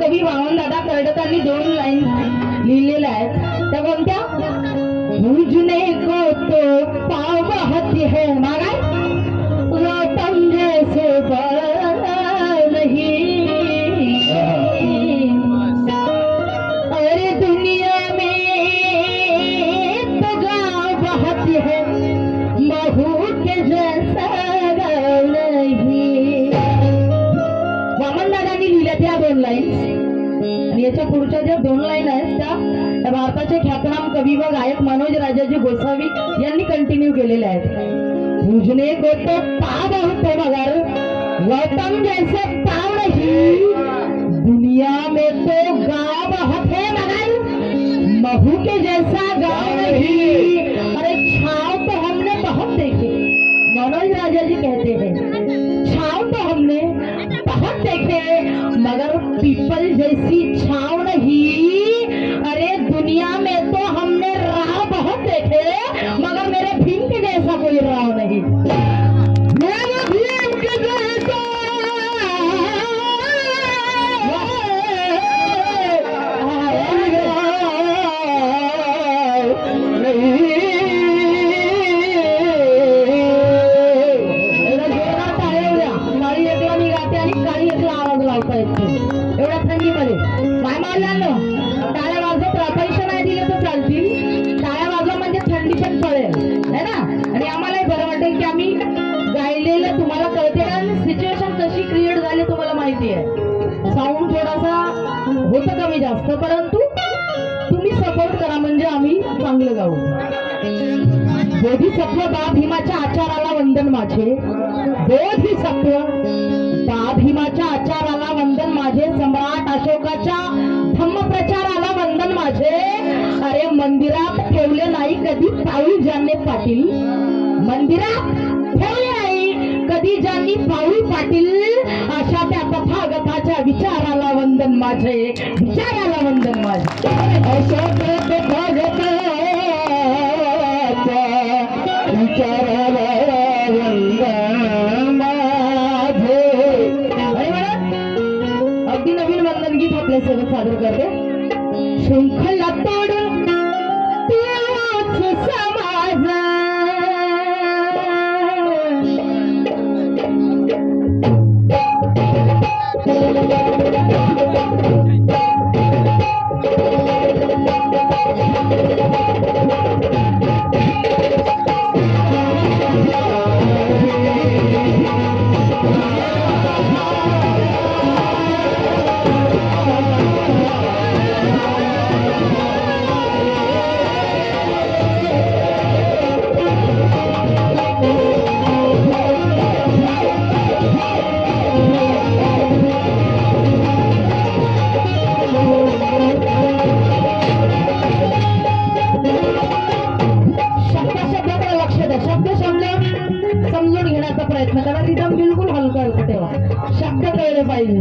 कवी वामनदादा कर्डकांनी 2 लाईन लिहिलेल्या आहेत त्या कोणत्या? भूजने को तो पावहती है मागाय गौतम जैसे नहीं, अरे दुनिया में तो गाँव बहती है महू के जैसा नहीं. वामनदादांनी लिहिल्या त्या 2 लाईन आणि याच्या पुढच्या ज्या 2 लाईन आहेत त्या भारताचे ख्यातनाम कवी व गायक मनोज राजाजी गोसावी यांनी कंटिन्यू केलेल्या आहेत. भूजने को तो पाव होते मगर गौतम जैसे पाव नहीं, दुनिया में तो गाँव है मगर महू के जैसा गाँव नहीं. अरे छाव तो हमने बहुत देखे, मनोज राजा जी कहते हैं छाव तो हमने बहुत देखे मगर पीपल जैसी छाव नहीं. अरे दुनिया में तो हमने राह बहुत देखे मगर मेरे भीम के जैसा कोई राह नहीं. मेरे भीम के जैसा एवढ्या थंडीमध्ये काय मारलं टाळ्या वाजवत पैसे नाही दिले तर चालतील, टाळ्या वाजवा म्हणजे थंडी पण पळेल है ना. आणि आम्हालाही बरं वाटेल की आम्ही गायलेलं तुम्हाला कळते कारण सिच्युएशन कशी क्रिएट झाली तुम्हाला माहिती आहे. साऊंड थोडासा होतं कमी जास्त परंतु तुम्ही सपोर्ट करा म्हणजे आम्ही चांगलं गाऊ. बोधिसत्व बा भीमाच्या आचाराला वंदन माझे, बोधिसत्व बा भीमाच्या आचाराला वंदन माझे, सम्राट अशोकाच्या धम्मप्रचाराला वंदन माझे. अरे मंदिरात ठेवले नाही कधी पाऊल जानने पाटील, मंदिरात ठेवले नाही कधी ज्यांनी पाऊल पाटील, अशा त्या तथागताच्या विचाराला वंदन माझे, विचाराला वंदन माझे. अशा तथागताच्या विचाराला वंदन माझे. अगदी नवीन वंदन गीत आपल्या सोबत सादर करते. शृंखला तोडून तोच समाज, समजून घेण्याचा प्रयत्न करा. रिदम बिलकुल हलका होतो तेव्हा शब्द कळले पाहिजे.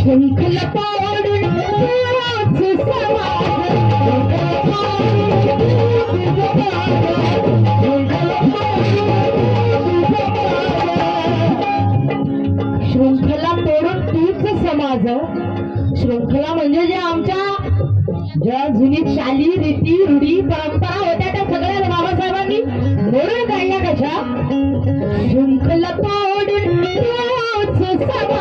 शृंखला तोडून शृंखला तोडून तूच समाज. शृंखला म्हणजे जे आमच्या ज्या जुनी चाली रीती रूढी परंपरा होत्या त्या सगळ्या बाबासाहेबांनी मोडून काढल्या कशा. शृंखला तोडून तूच समाज,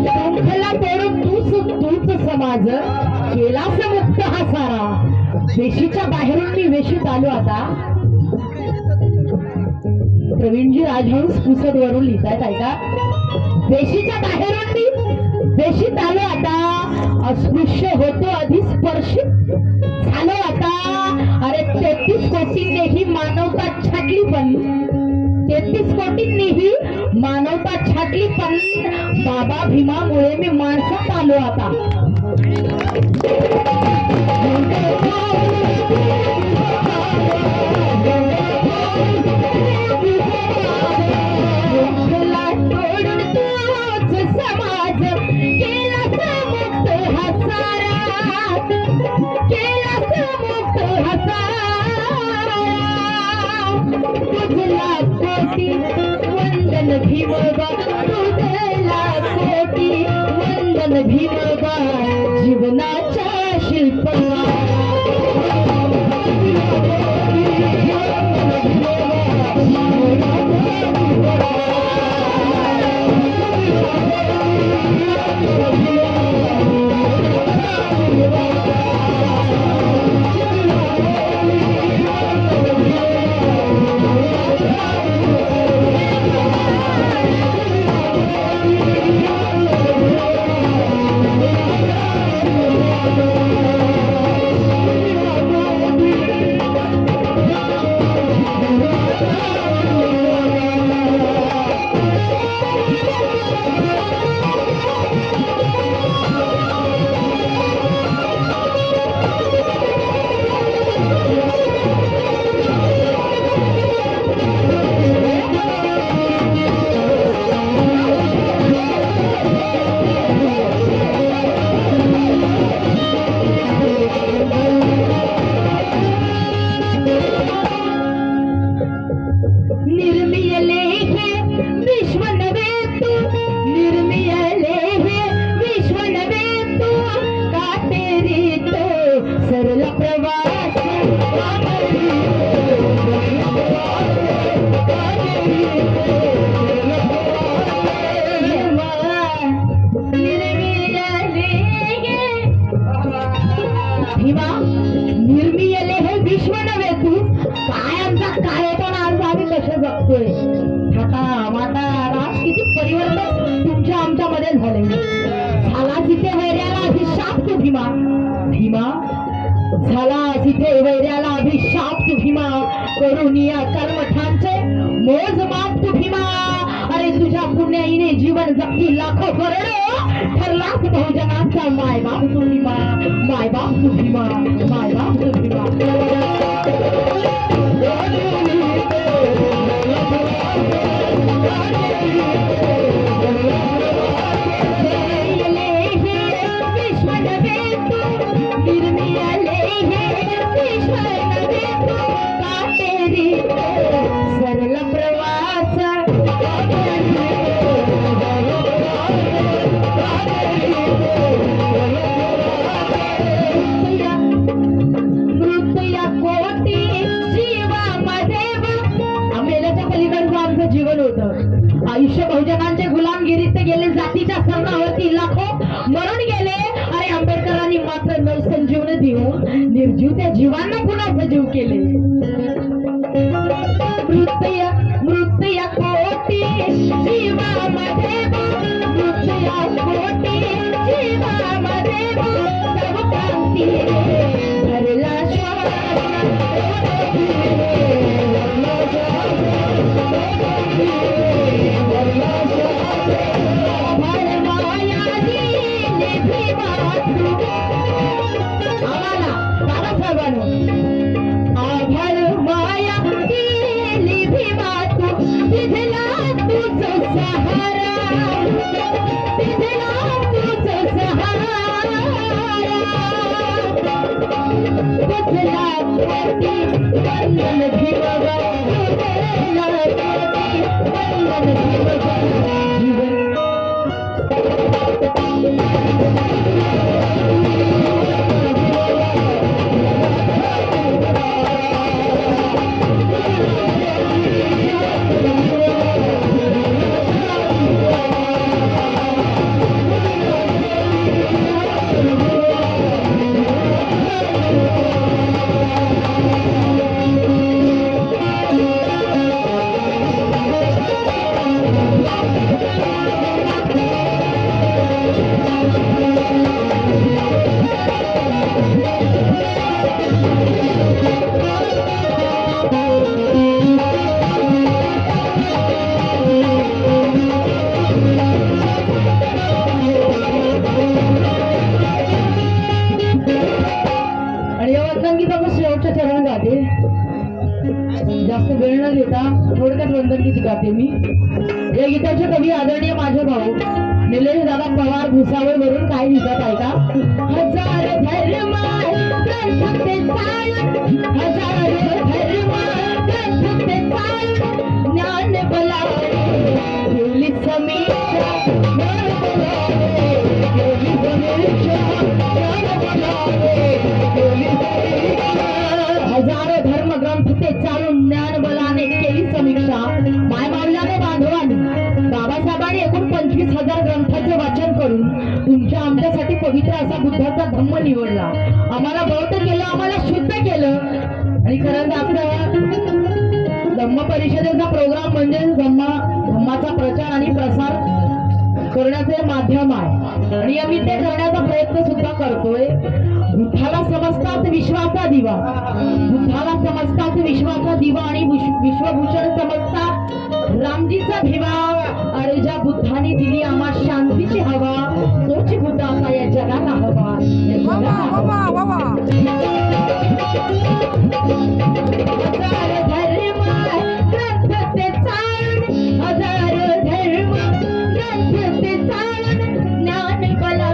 शृंखला तोडून तूच समाज केला मुक्त हा सारा. वेशीच्या बाहेरून मी वेशीत आलो आता. प्रवीणजी राजहंस पुसद वरून लिहितायत ऐका. वेशीच्या बाहेरून मी वेशीत आलो आता, अस्पृश्य होतो आधी स्पर्शित झालो आता. अरे 33 कोटींनी ही मानवता छाटली पण, 33 कोटींनी ही मानवता छाटली पण बाबा भीमामुळे मी माणसात आलो आता. तोडून तूच समाज नंदन भीमबा जीवनाचा शिल्पकार तिथे वैऱ्याला अभिशाप तू भीमा करुनिया कर्मठांचे मोजमाप तू भीमा अरे तुझ्या पुण्याईने जीवन जगती लाखो करोडो ठरलाच बहुजनांचा मायबाप तू भीमा मायबाप तू भीमा मायबाप तू भीमा आयुष्य बहुजनांचे गुलामगिरीत गेले जातीच्या सरणावरती लाखो मरून गेले अरे आंबेडकरांनी मात्र नवसंजीवनी देऊन निर्जीव त्या जीवांना पुन्हा सजीव केले मृत्यू कोटी जीवामध्ये मृत्यू कोटी जीवामध्ये सब क्रांती भरला जास्त वेळ न घेता थोडक्यात वंदन गीत गाते मी. या गीताचे कवी आदरणीय माझे भाऊ निलेश दादा पवार भुसावळ वरून काय लिहितात ऐका. हजार धर्म ग्रंथते चाल, हजार धर्म ग्रंथते चाल, ज्ञान बलावे केली समीक्षा, ज्ञान बलावे केली आमच्यासाठी पवित्र असा बुद्धाचा धम्म निवडला, आम्हाला बौद्ध केलं, आम्हाला शुद्ध केलं. आणि खरंच आमचा धम्म परिषदेचा प्रोग्राम म्हणजे धम्माचा प्रचार आणि प्रसार करण्याचे माध्यम आहे आणि आम्ही ते करण्याचा प्रयत्न सुद्धा करतोय. बुद्धाला समजतात विश्वाचा दिवा, बुद्धाला समजतात विश्वाचा दिवा आणि विश्वभूषण समजतात रामजीचा भिवा. अरे ज्या बुद्धाने दिली आम्हा शांतीची हवा, तोच बुद्ध आता या जगाला हवा, या जगाला हवा. हजार धर्म ग्रंथ ते चालून, हजार धर्म ग्रंथ ते चालून, ज्ञान कला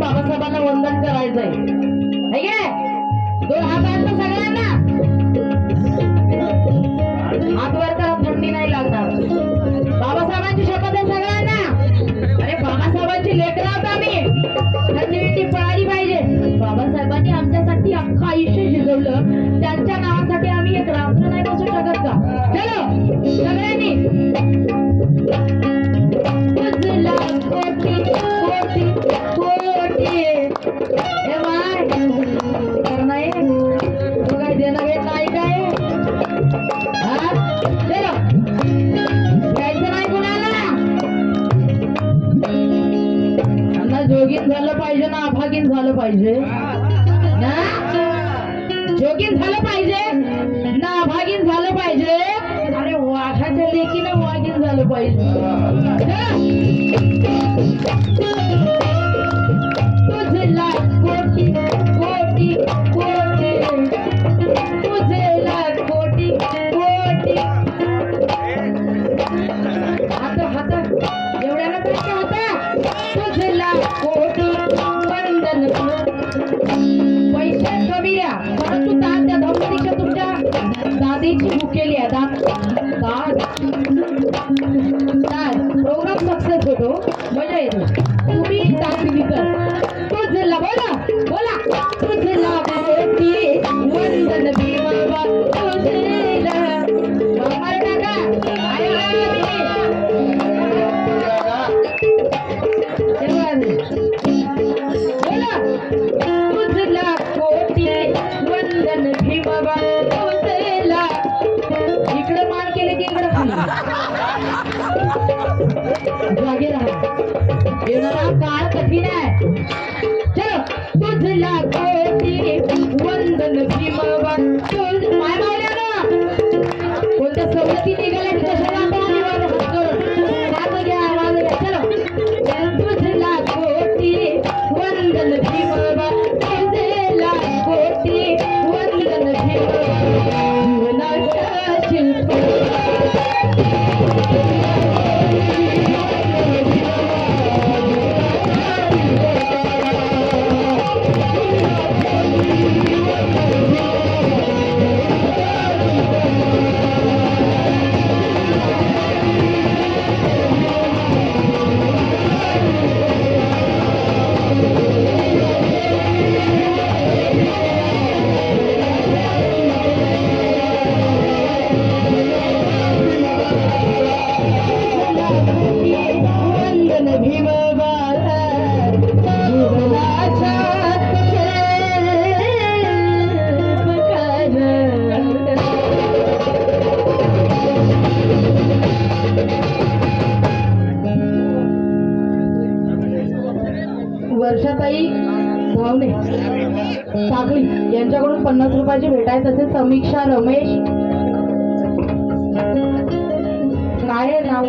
बाबासाहेबांना वंदन करायचंय. दोन हात सगळ्यांना हात वर करा, थंडी नाही लागणार. बाबासाहेबांची शपथ आहे सगळ्यांना. अरे बाबासाहेबांची लेकरं आहोत आम्ही, थंडी पळाली पाहिजे. बाबासाहेबांनी आमच्यासाठी अख्खं आयुष्य शिजवलं, त्यांच्या नावासाठी आम्ही एक रात्र नाही बसू शकत का? चलो सगळ्यांनी जोगीन झालं पाहिजे ना अभागीन झालं पाहिजे ना, जोगीन झालं पाहिजे ना अभागीन झालं पाहिजे. अरे वाघाच्या लेकीनं वाघीन झालं पाहिजे. तुझे लाख कोटी कोटी कोटी, तुझे लाख कोटी कोटी. हात एवढ्याला काय होता, तुझे लाख कोटी वंदन. पैसे कमी द्या परंतु दान द्या. धम्मदीक्षा तुमच्या दादीची भुकेली आहे. प्रोग्राम सक्सेस होतो, मजा येतो. तुम्ही दान दिली तर तुझला बोला बोला, तुझला कोटी वंदन भीमा, तुझला मामार टाका. बोला तुझला कोटी वंदन भीमा, तुझला. इकडे मान केले की इकडे जागे राहा, येणारा काळ कठीण आहे. चलो तुझला कोटी वंदन भीमा, तुझ माय मावल्या ना कोणत्या सवलती निघाल्या कशाला आवाज घ्या, आवाज घ्या. चलो तुझला कोटी वंदन भीमा, तुझला कोटी वंदन भीमा. जीवनाचा शिल्प वर्षाताई भावने साखळी यांच्याकडून 50 रुपयाची भेट आहे. तसेच समीक्षा रमेश काय आहे नाव